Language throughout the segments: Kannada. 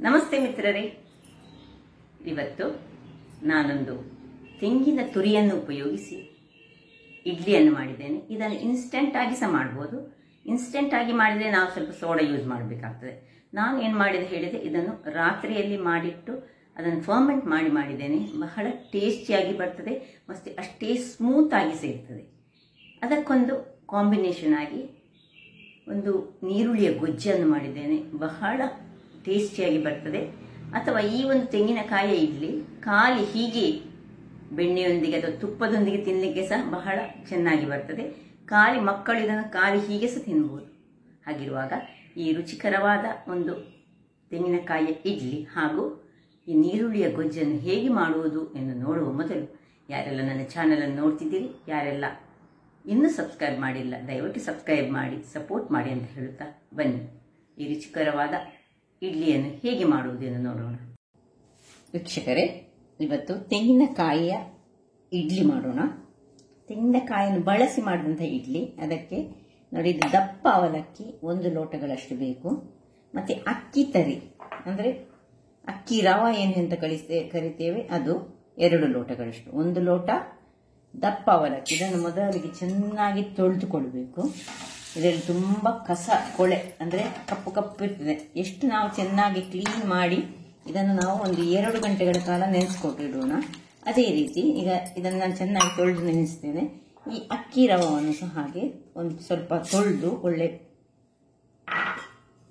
ನಮಸ್ತೆ ಮಿತ್ರರೇ, ಇವತ್ತು ನಾನೊಂದು ತೆಂಗಿನ ತುರಿಯನ್ನು ಉಪಯೋಗಿಸಿ ಇಡ್ಲಿಯನ್ನು ಮಾಡಿದ್ದೇನೆ. ಇದನ್ನು ಇನ್ಸ್ಟೆಂಟ್ ಆಗಿ ಸಹ ಮಾಡಬಹುದು. ಇನ್ಸ್ಟೆಂಟ್ ಆಗಿ ಮಾಡಿದರೆ ನಾವು ಸ್ವಲ್ಪ ಸೋಡಾ ಯೂಸ್ ಮಾಡಬೇಕಾಗ್ತದೆ. ನಾನು ಏನು ಮಾಡಿದೆ ಹೇಳಿದೆ, ಇದನ್ನು ರಾತ್ರಿಯಲ್ಲಿ ಮಾಡಿಟ್ಟು ಅದನ್ನು ಫರ್ಮೆಂಟ್ ಮಾಡಿದ್ದೇನೆ. ಬಹಳ ಟೇಸ್ಟಿಯಾಗಿ ಬರ್ತದೆ ಮತ್ತು ಅಷ್ಟೇ ಸ್ಮೂತ್ ಆಗಿ ಸೇರ್ತದೆ. ಅದಕ್ಕೊಂದು ಕಾಂಬಿನೇಷನ್ ಆಗಿ ಒಂದು ನೀರುಳ್ಳಿಯ ಗೊಜ್ಜನ್ನು ಮಾಡಿದ್ದೇನೆ. ಬಹಳ ಟೇಸ್ಟಿಯಾಗಿ ಬರ್ತದೆ. ಅಥವಾ ಈ ಒಂದು ತೆಂಗಿನಕಾಯಿಯ ಇಡ್ಲಿ ಖಾಲಿ ಹೀಗೆ ಬೆಣ್ಣೆಯೊಂದಿಗೆ ಅಥವಾ ತುಪ್ಪದೊಂದಿಗೆ ತಿನ್ನಲಿಕ್ಕೆ ಸಹ ಬಹಳ ಚೆನ್ನಾಗಿ ಬರ್ತದೆ. ಖಾಲಿ ಮಕ್ಕಳು ಇದನ್ನು ಖಾಲಿ ಹೀಗೆ ಸಹ ತಿನ್ಬೋದು. ಹಾಗಿರುವಾಗ ಈ ರುಚಿಕರವಾದ ಒಂದು ತೆಂಗಿನಕಾಯಿಯ ಇಡ್ಲಿ ಹಾಗೂ ಈ ನೀರುಳ್ಳಿಯ ಗೊಜ್ಜನ್ನು ಹೇಗೆ ಮಾಡುವುದು ಎಂದು ನೋಡುವ ಮೊದಲು ಯಾರೆಲ್ಲ ನನ್ನ ಚಾನಲನ್ನು ನೋಡ್ತಿದ್ದೀರಿ, ಯಾರೆಲ್ಲ ಇನ್ನೂ ಸಬ್ಸ್ಕ್ರೈಬ್ ಮಾಡಿಲ್ಲ, ದಯವಿಟ್ಟು ಸಬ್ಸ್ಕ್ರೈಬ್ ಮಾಡಿ ಸಪೋರ್ಟ್ ಮಾಡಿ ಅಂತ ಹೇಳುತ್ತಾ ಬನ್ನಿ ಈ ರುಚಿಕರವಾದ ಇಡ್ಲಿಯನ್ನು ಹೇಗೆ ಮಾಡುವುದೆಂದು ನೋಡೋಣ. ವೀಕ್ಷಕರೇ, ಇವತ್ತು ತೆಂಗಿನಕಾಯಿಯ ಇಡ್ಲಿ ಮಾಡೋಣ. ತೆಂಗಿನಕಾಯಿಯನ್ನು ಬಳಸಿ ಮಾಡಿದಂಥ ಇಡ್ಲಿ. ಅದಕ್ಕೆ ನೋಡಿ, ಇದು ದಪ್ಪ ಅವಲಕ್ಕಿ 1 ಲೋಟಗಳಷ್ಟು ಬೇಕು. ಮತ್ತು ಅಕ್ಕಿ ತರಿ ಅಂದರೆ ಅಕ್ಕಿ ರವ ಏನಂತ ಕರಿತೇವೆ, ಅದು 2 ಲೋಟಗಳಷ್ಟು. 1 ಲೋಟ ದಪ್ಪ ಅವಲಕ್ಕಿ. ಇದನ್ನು ಮೊದಲಿಗೆ ಚೆನ್ನಾಗಿ ತೊಳೆದುಕೊಳ್ಬೇಕು. ಇದರಲ್ಲಿ ತುಂಬ ಕಸ ಕೊಳೆ ಅಂದರೆ ಕಪ್ಪು ಕಪ್ಪು ಇರ್ತದೆ. ಎಷ್ಟು ನಾವು ಚೆನ್ನಾಗಿ ಕ್ಲೀನ್ ಮಾಡಿ ಇದನ್ನು ನಾವು ಒಂದು 2 ಗಂಟೆಗಳ ಕಾಲ ನೆನೆಸ್ಕೊಟ್ಟಿಡೋಣ. ಅದೇ ರೀತಿ ಈಗ ಇದನ್ನು ನಾನು ಚೆನ್ನಾಗಿ ತೊಳೆದು ನೆನೆಸ್ತೇನೆ. ಈ ಅಕ್ಕಿ ರವವನ್ನು ಸಹ ಹಾಗೆ ಒಂದು ಸ್ವಲ್ಪ ತೊಳೆದು ಒಳ್ಳೆ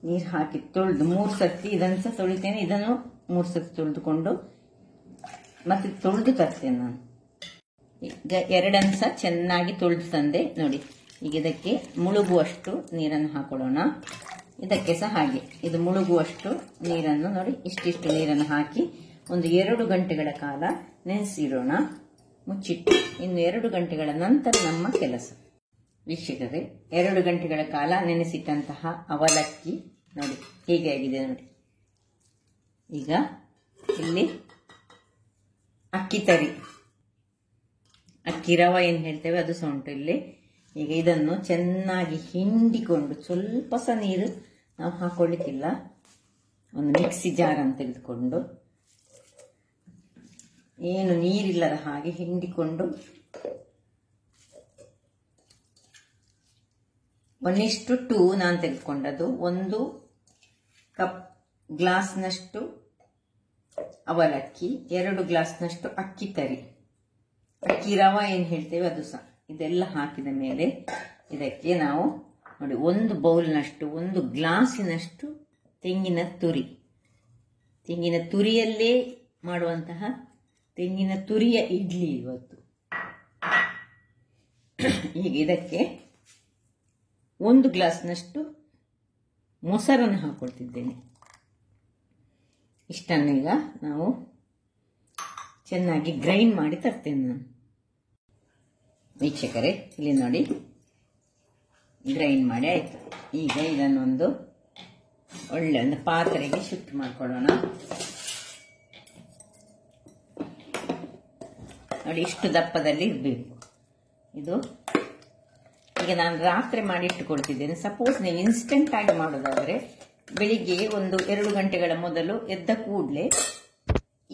ನೀರು ಹಾಕಿ ತೊಳೆದು 3 ಸರ್ತಿ ಇದನ್ನು ಸಹ ತೊಳಿತೇನೆ. ಇದನ್ನು 3 ಸರ್ತಿ ತೊಳೆದುಕೊಂಡು ಮತ್ತೆ ತೊಳೆದು ತರ್ತೇನೆ ನಾನು. ಈಗ 2 ಸಹ ಚೆನ್ನಾಗಿ ತೊಳೆದು ತಂದೆ. ನೋಡಿ, ಈಗ ಇದಕ್ಕೆ ಮುಳುಗುವಷ್ಟು ನೀರನ್ನು ಹಾಕೊಳ್ಳೋಣ. ಇದಕ್ಕೆ ಸಹ ಹಾಗೆ ಇದು ಮುಳುಗುವಷ್ಟು ನೀರನ್ನು ನೋಡಿ, ಇಷ್ಟಿಷ್ಟು ನೀರನ್ನು ಹಾಕಿ ಒಂದು 2 ಗಂಟೆಗಳ ಕಾಲ ನೆನೆಸಿಡೋಣ ಮುಚ್ಚಿಟ್ಟು. ಇನ್ನು 2 ಗಂಟೆಗಳ ನಂತರ ನಮ್ಮ ಕೆಲಸ. ವೀಕ್ಷಕರೇ, 2 ಗಂಟೆಗಳ ಕಾಲ ನೆನೆಸಿಟ್ಟಂತಹ ಅವಲಕ್ಕಿ ನೋಡಿ ಹೇಗೆ ಆಗಿದೆ ನೋಡಿ. ಈಗ ಇಲ್ಲಿ ಅಕ್ಕಿ ತರಿ, ಅಕ್ಕಿ ರವ ಏನು ಹೇಳ್ತೇವೆ ಅದು ಸಹ ಉಂಟು ಇಲ್ಲಿ. ಈಗ ಇದನ್ನು ಚೆನ್ನಾಗಿ ಹಿಂಡಿಕೊಂಡು, ಸ್ವಲ್ಪ ಸಹ ನೀರು ನಾವು ಹಾಕೊಳ್ಳಿಕ್ಕಿಲ್ಲ, ಒಂದು ಮಿಕ್ಸಿ ಜಾರನ್ನು ತೆಗೆದುಕೊಂಡು ಏನು ನೀರಿಲ್ಲದ ಹಾಗೆ ಹಿಂಡಿಕೊಂಡು 1:2 ನಾನು ತೆಗೆದುಕೊಂಡದ್ದು. 1 ಕಪ್ ಗ್ಲಾಸ್ನಷ್ಟು ಅವಲಕ್ಕಿ, 2 ಗ್ಲಾಸ್ನಷ್ಟು ಅಕ್ಕಿ ತರಿ, ಅಕ್ಕಿ ರವ ಏನು ಹೇಳ್ತೇವೆ ಅದು ಸಹ. ಇದೆಲ್ಲ ಹಾಕಿದ ಮೇಲೆ ಇದಕ್ಕೆ ನಾವು ನೋಡಿ 1 ಬೌಲ್ನಷ್ಟು, 1 ಗ್ಲಾಸಿನಷ್ಟು ತೆಂಗಿನ ತುರಿ, ತೆಂಗಿನ ತುರಿಯಲ್ಲೇ ಮಾಡುವಂತಹ ತೆಂಗಿನ ತುರಿಯ ಇಡ್ಲಿ ಇವತ್ತು. ಈಗ ಇದಕ್ಕೆ 1 ಗ್ಲಾಸ್ನಷ್ಟು ಮೊಸರನ್ನು ಹಾಕೊಳ್ತಿದ್ದೇನೆ. ಇಷ್ಟನ್ನೀಗ ನಾವು ಚೆನ್ನಾಗಿ ಗ್ರೈಂಡ್ ಮಾಡಿ ತರ್ತೇನೆ ನಾನು. ವೀಕ್ಷಕರೇ, ಇಲ್ಲಿ ನೋಡಿ ಗ್ರೈಂಡ್ ಮಾಡಿ ಆಯಿತು. ಈಗ ಇದನ್ನೊಂದು ಒಳ್ಳೆ ಒಂದು ಪಾತ್ರೆಗೆ ಶಿಫ್ಟ್ ಮಾಡ್ಕೊಳ್ಳೋಣ. ನೋಡಿ, ಇಷ್ಟು ದಪ್ಪದಲ್ಲಿ ಇರಬೇಕು ಇದು. ಈಗ ನಾನು ರಾತ್ರಿ ಮಾಡಿ ಇಟ್ಟುಕೊಳ್ತಿದ್ದೇನೆ. ಸಪೋಸ್ ನೀವು ಇನ್ಸ್ಟೆಂಟ್ ಆಗಿ ಮಾಡೋದಾದರೆ ಬೆಳಿಗ್ಗೆ ಒಂದು 2 ಗಂಟೆಗಳ ಮೊದಲು ಎದ್ದ ಕೂಡಲೇ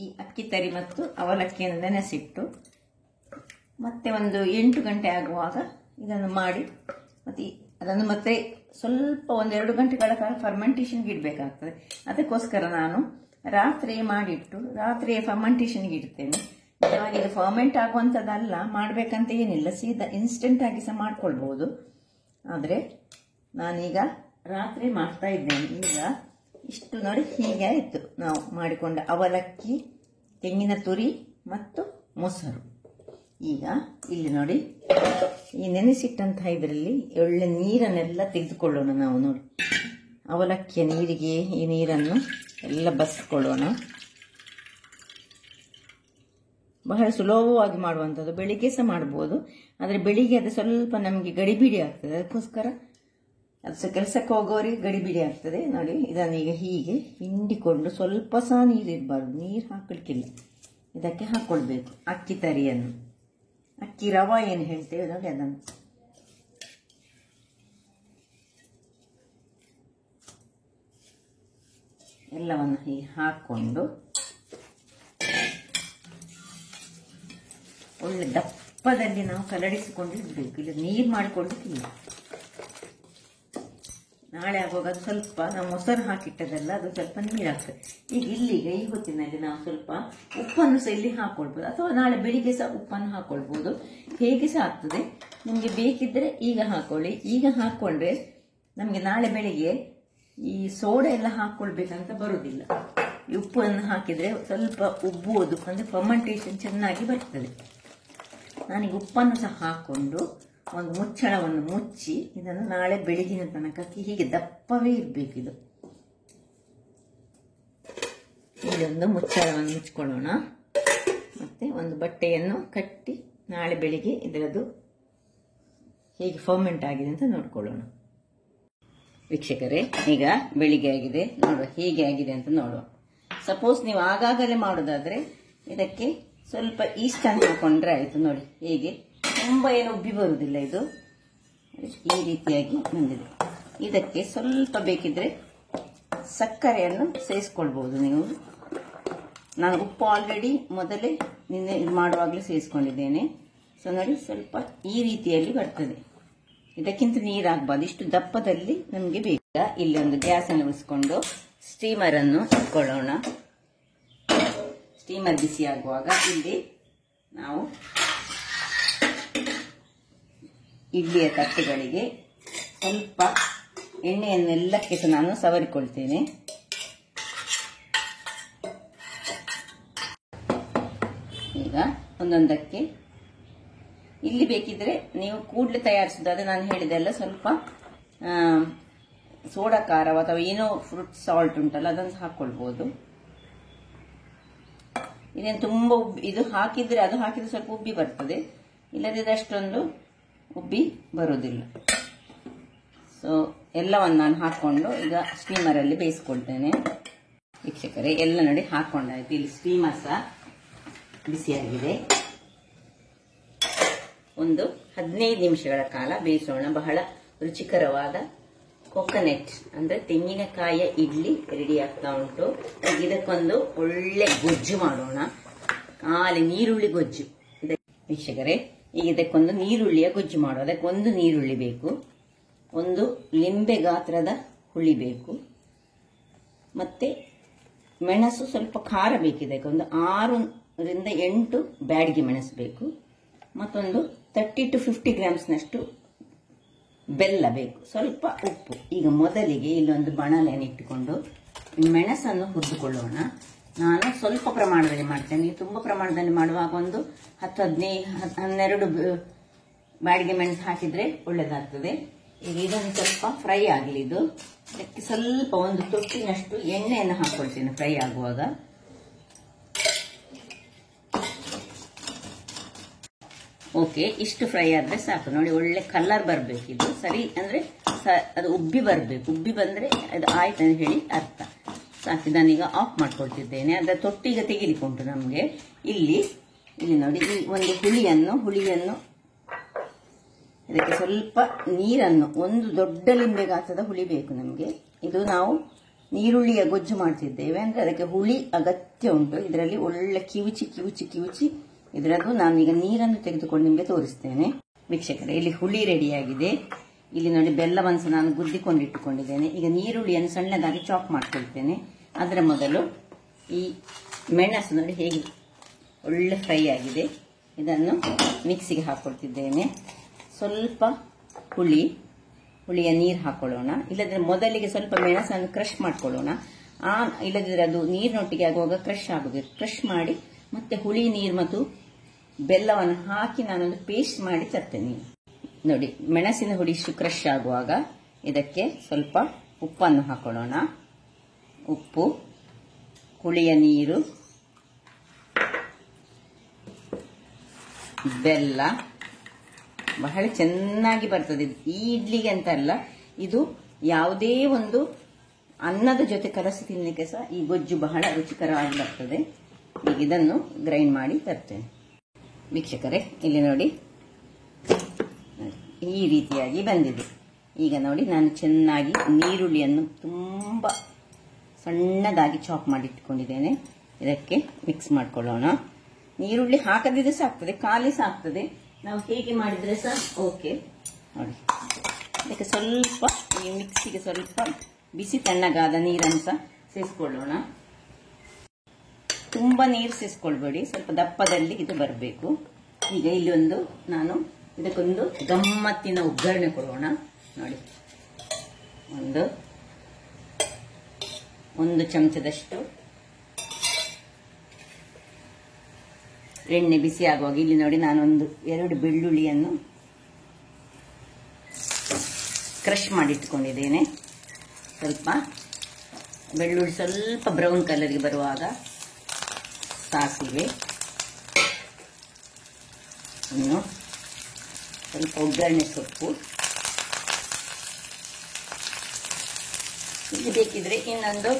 ಈ ಅಕ್ಕಿ ತರಿ ಮತ್ತು ಅವಲಕ್ಕಿಯನ್ನು ನೆನೆಸಿಟ್ಟು ಮತ್ತೆ ಒಂದು 8 ಗಂಟೆ ಆಗುವಾಗ ಇದನ್ನು ಮಾಡಿ ಮತ್ತೆ ಅದನ್ನು ಮತ್ತೆ ಸ್ವಲ್ಪ ಒಂದು 2 ಗಂಟೆಗಳ ಕಾಲ ಫರ್ಮೆಂಟೇಷನ್ಗೆ ಇಡಬೇಕಾಗ್ತದೆ. ಅದಕ್ಕೋಸ್ಕರ ನಾನು ರಾತ್ರಿ ಮಾಡಿಟ್ಟು ರಾತ್ರಿ ಫರ್ಮೆಂಟೇಷನ್ಗೆ ಇಡ್ತೇನೆ. ನಿಜವಾಗಿ ಇದು ಫರ್ಮೆಂಟ್ ಆಗುವಂಥದ್ದಲ್ಲ, ಮಾಡಬೇಕಂತ ಏನಿಲ್ಲ, ಸೀದಾ ಇನ್ಸ್ಟೆಂಟ್ ಆಗಿ ಸಹ ಮಾಡ್ಕೊಳ್ಬೋದು. ಆದರೆ ನಾನೀಗ ರಾತ್ರಿ ಮಾಡ್ತಾ ಇದ್ದೇನೆ. ಈಗ ಇಷ್ಟು ನೋಡಿ ಹೀಗೆ ಆಯಿತು ನಾವು ಮಾಡಿಕೊಂಡ ಅವಲಕ್ಕಿ, ತೆಂಗಿನ ತುರಿ ಮತ್ತು ಮೊಸರು. ಈಗ ಇಲ್ಲಿ ನೋಡಿ, ಈ ನೆನೆಸಿಟ್ಟಂತಹ ಇದರಲ್ಲಿ ಒಳ್ಳೆ ನೀರನ್ನೆಲ್ಲ ತೆಗೆದುಕೊಳ್ಳೋಣ ನಾವು. ನೋಡಿ, ಅವಲಕ್ಕಿಯ ನೀರಿಗೆ ಈ ನೀರನ್ನು ಎಲ್ಲ ಬಸಿಕೊಳ್ಳೋಣ. ಬಹಳ ಸುಲಭವಾಗಿ ಮಾಡುವಂಥದ್ದು. ಬೆಳಿಗ್ಗೆ ಸಹ ಮಾಡ್ಬೋದು, ಆದರೆ ಬೆಳಿಗ್ಗೆ ಅದು ಸ್ವಲ್ಪ ನಮಗೆ ಗಡಿಬಿಡಿ ಆಗ್ತದೆ. ಅದಕ್ಕೋಸ್ಕರ ಅದು ಸಹ ಕೆಲಸಕ್ಕೆ ಹೋಗೋರಿಗೆ ಗಡಿಬಿಡಿ ಆಗ್ತದೆ. ನೋಡಿ, ಇದನ್ನೀಗ ಹೀಗೆ ಹಿಂಡಿಕೊಂಡು, ಸ್ವಲ್ಪ ಸಹ ನೀರು ಇರಬಾರ್ದು, ನೀರು ಹಾಕಲಿಕ್ಕಿಲ್ಲ, ಇದಕ್ಕೆ ಹಾಕ್ಕೊಳ್ಬೇಕು ಅಕ್ಕಿ ತರಿಯನ್ನು. ಅಕ್ಕಿ ರವ ಏನು ಹೇಳ್ತೇವೆ ನೋಡಿ, ಅದನ್ನು ಎಲ್ಲವನ್ನು ಹೀಗೆ ಹಾಕ್ಕೊಂಡು ಒಳ್ಳೆ ದಪ್ಪದಲ್ಲಿ ನಾವು ಕಲಡಿಸಿಕೊಂಡು ಇಡಬೇಕು. ಇಲ್ಲ ನೀರು ಮಾಡಿಕೊಂಡು ತಿನ್ನ. ನಾಳೆ ಆಗುವಾಗ ಅದು ಸ್ವಲ್ಪ ನಾವು ಮೊಸರು ಹಾಕಿಟ್ಟದಲ್ಲ, ಅದು ಸ್ವಲ್ಪ ನೀರಾಗ್ತದೆ. ಈಗ ಇಲ್ಲಿಗೆ ಈ ಹೊತ್ತಿನಲ್ಲಿ ನಾವು ಸ್ವಲ್ಪ ಉಪ್ಪನ್ನು ಸಹ ಇಲ್ಲಿ ಹಾಕೊಳ್ಬೋದು, ಅಥವಾ ನಾಳೆ ಬೆಳಿಗ್ಗೆ ಸಹ ಉಪ್ಪನ್ನು ಹಾಕೊಳ್ಬೋದು, ಹೇಗೆ ಸಹ ಆಗ್ತದೆ. ನಿಮಗೆ ಬೇಕಿದ್ರೆ ಈಗ ಹಾಕೊಳ್ಳಿ. ಈಗ ಹಾಕೊಂಡ್ರೆ ನಮಗೆ ನಾಳೆ ಬೆಳಿಗ್ಗೆ ಈ ಸೋಡಾ ಎಲ್ಲ ಹಾಕೊಳ್ಬೇಕಂತ ಬರುವುದಿಲ್ಲ. ಈ ಉಪ್ಪನ್ನು ಹಾಕಿದ್ರೆ ಸ್ವಲ್ಪ ಉಬ್ಬುವುದು, ಅಂದ್ರೆ ಫರ್ಮೆಂಟೇಷನ್ ಚೆನ್ನಾಗಿ ಬರ್ತದೆ. ನಾನೀಗ ಉಪ್ಪನ್ನು ಸಹ ಹಾಕೊಂಡು ಒಂದು ಮುಚ್ಚಳವನ್ನು ಮುಚ್ಚಿ ಇದನ್ನು ನಾಳೆ ಬೆಳಗಿನ ತನಕ ಹೀಗೆ ದಪ್ಪವೇ ಇರಬೇಕಿದು. ಇದೊಂದು ಮುಚ್ಚಳವನ್ನು ಮುಚ್ಕೊಳ್ಳೋಣ. ಮತ್ತೆ ಒಂದು ಬಟ್ಟೆಯನ್ನು ಕಟ್ಟಿ ನಾಳೆ ಬೆಳಿಗ್ಗೆ ಇದರದ್ದು ಹೇಗೆ ಫರ್ಮೆಂಟ್ ಆಗಿದೆ ಅಂತ ನೋಡ್ಕೊಳ್ಳೋಣ. ವೀಕ್ಷಕರೇ, ಈಗ ಬೆಳಿಗ್ಗೆ ಆಗಿದೆ, ನೋಡುವ ಹೇಗೆ ಆಗಿದೆ ಅಂತ ನೋಡುವ. ಸಪೋಸ್ ನೀವು ಆಗಾಗಲೇ ಮಾಡೋದಾದ್ರೆ ಇದಕ್ಕೆ ಸ್ವಲ್ಪ ಈಸ್ಟ್ ಅನ್ನು ಹಾಕೊಂಡ್ರೆ ಆಯ್ತು. ನೋಡಿ ಹೇಗೆ ತುಂಬಾ ಏನು ಉಬ್ಬಿ ಬರುವುದಿಲ್ಲ, ಇದು ಈ ರೀತಿಯಾಗಿ ಬಂದಿದೆ. ಇದಕ್ಕೆ ಸ್ವಲ್ಪ ಬೇಕಿದ್ರೆ ಸಕ್ಕರೆಯನ್ನು ಸೇರಿಸ್ಕೊಳ್ಬಹುದು ನೀವು. ನಾನು ಉಪ್ಪು ಆಲ್ರೆಡಿ ಮೊದಲೇ ನಿನ್ನೆ ಮಾಡುವಾಗಲೇ ಸೇರಿಸ್ಕೊಂಡಿದ್ದೇನೆ. ಸೊ ನೋಡಿ ಸ್ವಲ್ಪ ಈ ರೀತಿಯಲ್ಲಿ ಬರ್ತದೆ. ಇದಕ್ಕಿಂತ ನೀರಾಗಬಾರ್ದು, ಇಷ್ಟು ದಪ್ಪದಲ್ಲಿ ನಮಗೆ ಬೇಕು. ಇಲ್ಲಿ ಒಂದು ಗ್ಯಾಸ್ ಅನ್ನು ಉಳಿಸ್ಕೊಂಡು ಸ್ಟೀಮರ್ ಅನ್ನು ಇಟ್ಕೊಳ್ಳೋಣ. ಸ್ಟೀಮರ್ ಬಿಸಿ ಆಗುವಾಗ ಇಲ್ಲಿ ನಾವು ಇಡ್ಲಿಯ ತಟ್ಟೆಗಳಿಗೆ ಸ್ವಲ್ಪ ಎಣ್ಣೆಯನ್ನೆಲ್ಲಕ್ಕೆ ಸಹ ನಾನು ಸವರಿಕೊಳ್ತೇನೆ. ಈಗ ಒಂದೊಂದಕ್ಕೆ ಇಲ್ಲಿ ಬೇಕಿದ್ರೆ ನೀವು ಕೂಡಲೇ ತಯಾರಿಸೋದಾದ್ರೆ ನಾನು ಹೇಳಿದೆಲ್ಲ ಸ್ವಲ್ಪ ಸೋಡಾ ಖಾರ ಅಥವಾ ಏನೋ ಫ್ರೂಟ್ ಸಾಲ್ಟ್ ಉಂಟಲ್ಲ ಅದನ್ನು ಹಾಕೊಳ್ಬಹುದು. ಇದೇನು ತುಂಬಾ ಇದು ಹಾಕಿದ್ರೆ ಅದು ಹಾಕಿದ್ರೆ ಸ್ವಲ್ಪ ಉಬ್ಬಿ ಬರ್ತದೆ, ಇಲ್ಲದಿದ್ರೆ ಅಷ್ಟೊಂದು ಉಬ್ಬಿ ಬರುವುದಿಲ್ಲ. ಸೊ ಎಲ್ಲವನ್ನು ನಾನು ಹಾಕೊಂಡು ಈಗ ಸ್ಟೀಮರ್ ಅಲ್ಲಿ ಬೇಯಿಸ್ಕೊಳ್ತೇನೆ. ವೀಕ್ಷಕರೇ, ಎಲ್ಲ ನೋಡಿ ಹಾಕೊಂಡಾಯ್ತು. ಇಲ್ಲಿ ಸ್ಟೀಮರ್ ಸಹ ಬಿಸಿಯಾಗಿದೆ. ಒಂದು 15 ನಿಮಿಷಗಳ ಕಾಲ ಬೇಯಿಸೋಣ. ಬಹಳ ರುಚಿಕರವಾದ ಕೊಕೊನೆಟ್ ಅಂದ್ರೆ ತೆಂಗಿನಕಾಯಿಯ ಇಡ್ಲಿ ರೆಡಿ ಆಗ್ತಾ ಉಂಟು. ಇದಕ್ಕೊಂದು ಒಳ್ಳೆ ಗೊಜ್ಜು ಮಾಡೋಣ, ಖಾಲಿ ನೀರುಳ್ಳಿ ಗೊಜ್ಜು. ವೀಕ್ಷಕರೇ, ಈಗ ಇದಕ್ಕೊಂದು ನೀರುಳ್ಳಿಯ ಗೊಜ್ಜು ಮಾಡುವ. ಅದಕ್ಕೊಂದು ನೀರುಳ್ಳಿ ಬೇಕು, ಒಂದು ಲಿಂಬೆ ಗಾತ್ರದ ಹುಳಿ ಬೇಕು, ಮತ್ತೆ ಮೆಣಸು ಸ್ವಲ್ಪ ಖಾರ ಬೇಕಿದೆ. ಒಂದು 6 ರಿಂದ 8 ಬ್ಯಾಡಗಿ ಮೆಣಸು ಬೇಕು, ಮತ್ತೊಂದು 30 to 50 ಗ್ರಾಮ್ಸ್ನಷ್ಟು ಬೆಲ್ಲ ಬೇಕು, ಸ್ವಲ್ಪ ಉಪ್ಪು. ಈಗ ಮೊದಲಿಗೆ ಇಲ್ಲೊಂದು ಬಾಣಲೆಯನ್ನು ಇಟ್ಟುಕೊಂಡು ಮೆಣಸನ್ನು ಹುರಿದುಕೊಳ್ಳೋಣ. ನಾನು ಸ್ವಲ್ಪ ಪ್ರಮಾಣದಲ್ಲಿ ಮಾಡ್ತೇನೆ, ನೀವು ತುಂಬಾ ಪ್ರಮಾಣದಲ್ಲಿ ಮಾಡುವಾಗ ಒಂದು 10-12 ಬ್ಯಾಡಗಿ ಮೆಣಸು ಹಾಕಿದ್ರೆ ಒಳ್ಳೇದಾಗ್ತದೆ. ಈಗ ಇದನ್ನು ಸ್ವಲ್ಪ ಫ್ರೈ ಆಗಲಿ. ಇದು ಇದಕ್ಕೆ ಸ್ವಲ್ಪ ಒಂದು ತೊಟ್ಟಿನಷ್ಟು ಎಣ್ಣೆಯನ್ನು ಹಾಕೊಳ್ತೇನೆ ಫ್ರೈ ಆಗುವಾಗ. ಓಕೆ, ಇಷ್ಟು ಫ್ರೈ ಆದ್ರೆ ಸಾಕು. ನೋಡಿ ಒಳ್ಳೆ ಕಲರ್ ಬರಬೇಕು. ಇದು ಸರಿ ಅಂದ್ರೆ ಅದು ಉಬ್ಬಿ ಬರಬೇಕು. ಉಬ್ಬಿ ಬಂದ್ರೆ ಅದು ಆಯ್ತು ಅಂತ ಹೇಳಿ ಅರ್ಥ. ಸಾಕು, ನಾನೀಗ ಆಫ್ ಮಾಡ್ಕೊಳ್ತಿದ್ದೇನೆ. ಅದರ ತೊಟ್ಟಿಗೆ ತೆಗಿಲಿಕ್ಕೆ ಉಂಟು ನಮ್ಗೆ. ಇಲ್ಲಿ ನೋಡಿ, ಈ ಒಂದು ಹುಳಿಯನ್ನು ಇದಕ್ಕೆ ಸ್ವಲ್ಪ ನೀರನ್ನು, ಒಂದು ದೊಡ್ಡ ಲಿಂಬೆ ಗಾತ್ರದ ಹುಳಿ ಬೇಕು ನಮಗೆ. ಇದು ನಾವು ನೀರುಳ್ಳಿಯ ಗೊಜ್ಜು ಮಾಡ್ತಿದ್ದೇವೆ ಅಂದ್ರೆ ಅದಕ್ಕೆ ಹುಳಿ ಅಗತ್ಯ ಉಂಟು. ಇದರಲ್ಲಿ ಒಳ್ಳೆ ಕಿವುಚಿ ಇದರದ್ದು ನಾನೀಗ ನೀರನ್ನು ತೆಗೆದುಕೊಂಡು ನಿಮಗೆ ತೋರಿಸ್ತೇನೆ. ವೀಕ್ಷಕರೇ, ಇಲ್ಲಿ ಹುಳಿ ರೆಡಿಯಾಗಿದೆ. ಇಲ್ಲಿ ನೋಡಿ ಬೆಲ್ಲವನ್ನು ನಾನು ಗುದ್ದಿಕೊಂಡಿಟ್ಟುಕೊಂಡಿದ್ದೇನೆ. ಈಗ ನೀರುಳ್ಳಿಯನ್ನು ಸಣ್ಣದಾಗಿ ಚಾಪ್ ಮಾಡ್ಕೊಳ್ತೇನೆ. ಅದರ ಮೊದಲು ಈ ಮೆಣಸು ನೋಡಿ ಹೇಗೆ ಒಳ್ಳೆ ಫ್ರೈ ಆಗಿದೆ. ಇದನ್ನು ಮಿಕ್ಸಿಗೆ ಹಾಕೊಳ್ತಿದ್ದೇನೆ. ಸ್ವಲ್ಪ ಹುಳಿಯ ನೀರು ಹಾಕೊಳ್ಳೋಣ. ಇಲ್ಲದ್ರೆ ಮೊದಲಿಗೆ ಸ್ವಲ್ಪ ಮೆಣಸನ್ನು ಕ್ರಶ್ ಮಾಡ್ಕೊಳ್ಳೋಣ. ಇಲ್ಲದಿದ್ರೆ ಅದು ನೀರಿನೊಟ್ಟಿಗೆ ಆಗುವಾಗ ಕ್ರಶ್ ಆಗುದು. ಕ್ರಶ್ ಮಾಡಿ ಮತ್ತೆ ಹುಳಿ ನೀರು ಮತ್ತು ಬೆಲ್ಲವನ್ನು ಹಾಕಿ ನಾನೊಂದು ಪೇಸ್ಟ್ ಮಾಡಿ ತರ್ತೇನೆ. ನೋಡಿ, ಮೆಣಸಿನ ಹುಡಿ ಕ್ರಶ್ ಆಗುವಾಗ ಇದಕ್ಕೆ ಸ್ವಲ್ಪ ಉಪ್ಪನ್ನು ಹಾಕೊಳ್ಳೋಣ. ಉಪ್ಪು, ಹುಳಿಯ ನೀರು, ಬೆಲ್ಲ ಬಹಳ ಚೆನ್ನಾಗಿ ಬರ್ತದೆ. ಈ ಇಡ್ಲಿಗೆ ಅಂತ ಅಲ್ಲ, ಇದು ಯಾವುದೇ ಒಂದು ಅನ್ನದ ಜೊತೆ ಕಲಸಿ ತಿನ್ನಲಿಕ್ಕೆ ಸಹ ಈ ಗೊಜ್ಜು ಬಹಳ ರುಚಿಕರವಾಗಿ ಬರ್ತದೆ. ಈಗ ಇದನ್ನು ಗ್ರೈಂಡ್ ಮಾಡಿ ತರ್ತೇನೆ. ವೀಕ್ಷಕರೇ, ಇಲ್ಲಿ ನೋಡಿ ಈ ರೀತಿಯಾಗಿ ಬಂದಿದೆ. ಈಗ ನೋಡಿ, ನಾನು ಚೆನ್ನಾಗಿ ನೀರುಳ್ಳಿಯನ್ನು ತುಂಬಾ ಸಣ್ಣದಾಗಿ ಚಾಪ್ ಮಾಡಿ ಇಟ್ಕೊಂಡಿದ್ದೇನೆ. ಇದಕ್ಕೆ ಮಿಕ್ಸ್ ಮಾಡ್ಕೊಳ್ಳೋಣ. ಈರುಳ್ಳಿ ಹಾಕದಿದ್ರೆ ಸಹ ಆಗ್ತದೆ, ಖಾಲಿ ಸಹ ಆಗ್ತದೆ. ನಾವು ಹೇಗೆ ಮಾಡಿದ್ರೆ ಸಹ ಓಕೆ. ನೋಡಿ, ಇದಕ್ಕೆ ಸ್ವಲ್ಪ ಈ ಮಿಕ್ಸಿಗೆ ಸ್ವಲ್ಪ ಬಿಸಿ ತಣ್ಣಗಾದ ನೀರನ್ನು ಸಹ ಸೇರಿಸ್ಕೊಳ್ಳೋಣ. ತುಂಬಾ ನೀರು ಸೇರಿಸ್ಕೊಳ್ಬೇಡಿ, ಸ್ವಲ್ಪ ದಪ್ಪದಲ್ಲಿ ಇದು ಬರಬೇಕು. ಈಗ ಇಲ್ಲಿ ನಾನು ಇದಕ್ಕೊಂದು ಗಮ್ಮತ್ತಿನ ಒಗ್ಗರಣೆ ಕೊಡೋಣ. ನೋಡಿ, ಒಂದು ಚಮಚದಷ್ಟು ಎಣ್ಣೆ ಬಿಸಿ ಆಗುವಾಗ ಇಲ್ಲಿ ನೋಡಿ, ನಾನೊಂದು 2 ಬೆಳ್ಳುಳ್ಳಿಯನ್ನು ಕ್ರಷ್ ಮಾಡಿಟ್ಕೊಂಡಿದ್ದೇನೆ. ಸ್ವಲ್ಪ ಬೆಳ್ಳುಳ್ಳಿ ಸ್ವಲ್ಪ ಬ್ರೌನ್ ಕಲರ್ಗೆ ಬರುವಾಗ ಸಾಸಿವೆ, ಇನ್ನು ಸ್ವಲ್ಪ ಒಗ್ಗರಣೆ ಸೊಪ್ಪು, ಇದು ಬೇಕಿದ್ರೆ ಇನ್ನೊಂದು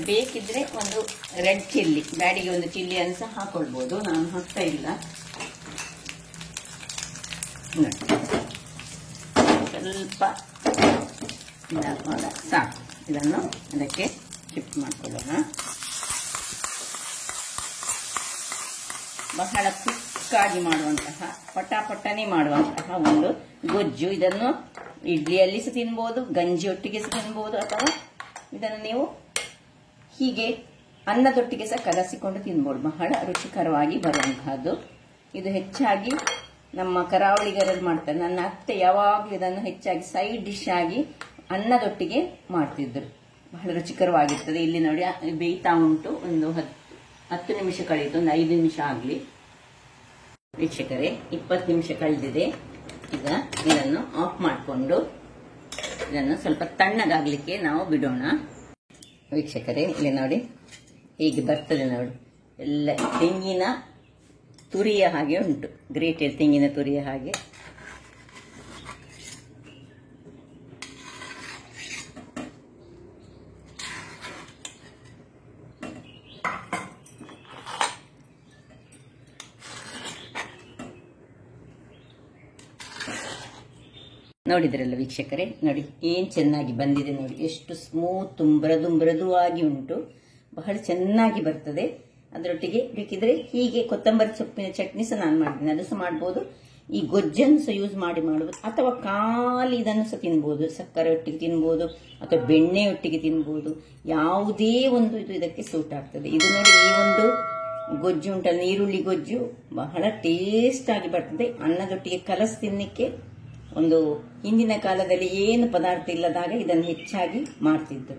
ಬೇಕಿದ್ರೆ ಒಂದು ರೆಡ್ ಚಿಲ್ಲಿ, ಬ್ಯಾಡಿಗೆ ಒಂದು ಚಿಲ್ಲಿಯನ್ನು ಸಹ ಹಾಕೊಳ್ಬಹುದು. ನಾನು ಹಾಕ್ತಾ ಇಲ್ಲ. ಸ್ವಲ್ಪ ಸಾಕು. ಇದನ್ನು ಅದಕ್ಕೆ ಶಿಫ್ಟ್ ಮಾಡ್ಕೊಳ್ಳೋಣ. ಬಹಳ ಕ್ವಿಕ್ಕಾಗಿ ಮಾಡುವಂತಹ, ಪಟಾಪಟನೆ ಮಾಡುವಂತಹ ಒಂದು ಗೊಜ್ಜು. ಇದನ್ನು ಇಡ್ಲಿಯಲ್ಲಿ ಸಹ ತಿನ್ಬಹುದು, ಗಂಜಿಯೊಟ್ಟಿಗೆ ಸಹ ತಿನ್ಬಹುದು, ಅಥವಾ ಇದನ್ನು ನೀವು ಹೀಗೆ ಅನ್ನದೊಟ್ಟಿಗೆ ಸಹ ಕಲಸಿಕೊಂಡು ತಿನ್ಬಹುದು. ಬಹಳ ರುಚಿಕರವಾಗಿ ಬರುವಂತಹದ್ದು. ಇದು ಹೆಚ್ಚಾಗಿ ನಮ್ಮ ಕರಾವಳಿಗರಲ್ಲಿ ಮಾಡ್ತಾರೆ. ನನ್ನ ಅತ್ತೆ ಯಾವಾಗಲೂ ಇದನ್ನು ಹೆಚ್ಚಾಗಿ ಸೈಡ್ ಡಿಶ್ ಆಗಿ ಅನ್ನದೊಟ್ಟಿಗೆ ಮಾಡ್ತಿದ್ರು. ಬಹಳ ರುಚಿಕರವಾಗಿರ್ತದೆ. ಇಲ್ಲಿ ನೋಡಿ, ಬೇಯ್ತಾ ಉಂಟು. ಒಂದು 10 ನಿಮಿಷ ಕಳೆಯಿತು, ಒಂದು 5 ನಿಮಿಷ ಆಗಲಿ. ವೀಕ್ಷಕರೇ, 20 ನಿಮಿಷ ಕಳೆದಿದೆ. ಈಗ ಇದನ್ನು ಆಫ್ ಮಾಡಿಕೊಂಡು ಇದನ್ನು ಸ್ವಲ್ಪ ತಣ್ಣಗಾಗ್ಲಿಕ್ಕೆ ನಾವು ಬಿಡೋಣ. ವೀಕ್ಷಕರೇ, ಇಲ್ಲಿ ನೋಡಿ ಹೀಗೆ ಬರ್ತದೆ ನೋಡಿ. ಎಲ್ಲ ತೆಂಗಿನ ತುರಿಯ ಹಾಗೆ ಉಂಟು, ಗ್ರೇಟೆಡ್ ತೆಂಗಿನ ತುರಿಯ ಹಾಗೆ. ನೋಡಿದ್ರಲ್ಲ ವೀಕ್ಷಕರೇ, ನೋಡಿ ಏನ್ ಚೆನ್ನಾಗಿ ಬಂದಿದೆ. ನೋಡಿ ಎಷ್ಟು ಸ್ಮೂತ್, ಮೃದುವಾಗಿ ಉಂಟು. ಬಹಳ ಚೆನ್ನಾಗಿ ಬರ್ತದೆ. ಅದರೊಟ್ಟಿಗೆ ಬೇಕಿದ್ರೆ ಹೀಗೆ ಕೊತ್ತಂಬರಿ ಸೊಪ್ಪಿನ ಚಟ್ನಿ ಸಹ ನಾನು ಮಾಡಿದ್ದೀನಿ, ಅದು ಸಹ ಮಾಡಬಹುದು. ಈ ಗೊಜ್ಜನ್ನು ಸಹ ಯೂಸ್ ಮಾಡಬಹುದು, ಅಥವಾ ಖಾಲಿ ಇದನ್ನು ಸಹ ತಿನ್ಬಹುದು. ಸಕ್ಕರೆ ಒಟ್ಟಿಗೆ ತಿನ್ಬಹುದು, ಅಥವಾ ಬೆಣ್ಣೆ ಒಟ್ಟಿಗೆ ತಿನ್ಬಹುದು. ಯಾವುದೇ ಒಂದು ಇದು ಇದಕ್ಕೆ ಸೂಟ್ ಆಗ್ತದೆ. ಇದು ನೋಡಿ, ಈ ಒಂದು ಗೊಜ್ಜು ಉಂಟಲ್ಲ, ಈರುಳ್ಳಿ ಗೊಜ್ಜು ಬಹಳ ಟೇಸ್ಟ್ ಆಗಿ ಬರ್ತದೆ. ಅನ್ನದೊಟ್ಟಿಗೆ ಕಲಸಿ ತಿನ್ನಲಿಕ್ಕೆ ಒಂದು ಹಿಂದಿನ ಕಾಲದಲ್ಲಿ ಏನು ಪದಾರ್ಥ ಇಲ್ಲದಾಗ ಇದನ್ನು ಹೆಚ್ಚಾಗಿ ಮಾಡ್ತಿದ್ರು.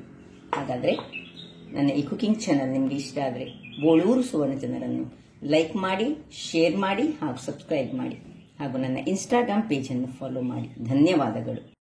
ಹಾಗಾದ್ರೆ ನನ್ನ ಈ ಕುಕಿಂಗ್ ಚಾನಲ್ ನಿಮ್ಗೆ ಇಷ್ಟ ಆದರೆ ಬೋಳೂರು ಸುವರ್ಣ ಚಾನಲನ್ನು ಲೈಕ್ ಮಾಡಿ, ಶೇರ್ ಮಾಡಿ ಹಾಗೂ ಸಬ್ಸ್ಕ್ರೈಬ್ ಮಾಡಿ. ಹಾಗೂ ನನ್ನ ಇನ್ಸ್ಟಾಗ್ರಾಮ್ ಪೇಜನ್ನು ಫಾಲೋ ಮಾಡಿ. ಧನ್ಯವಾದಗಳು.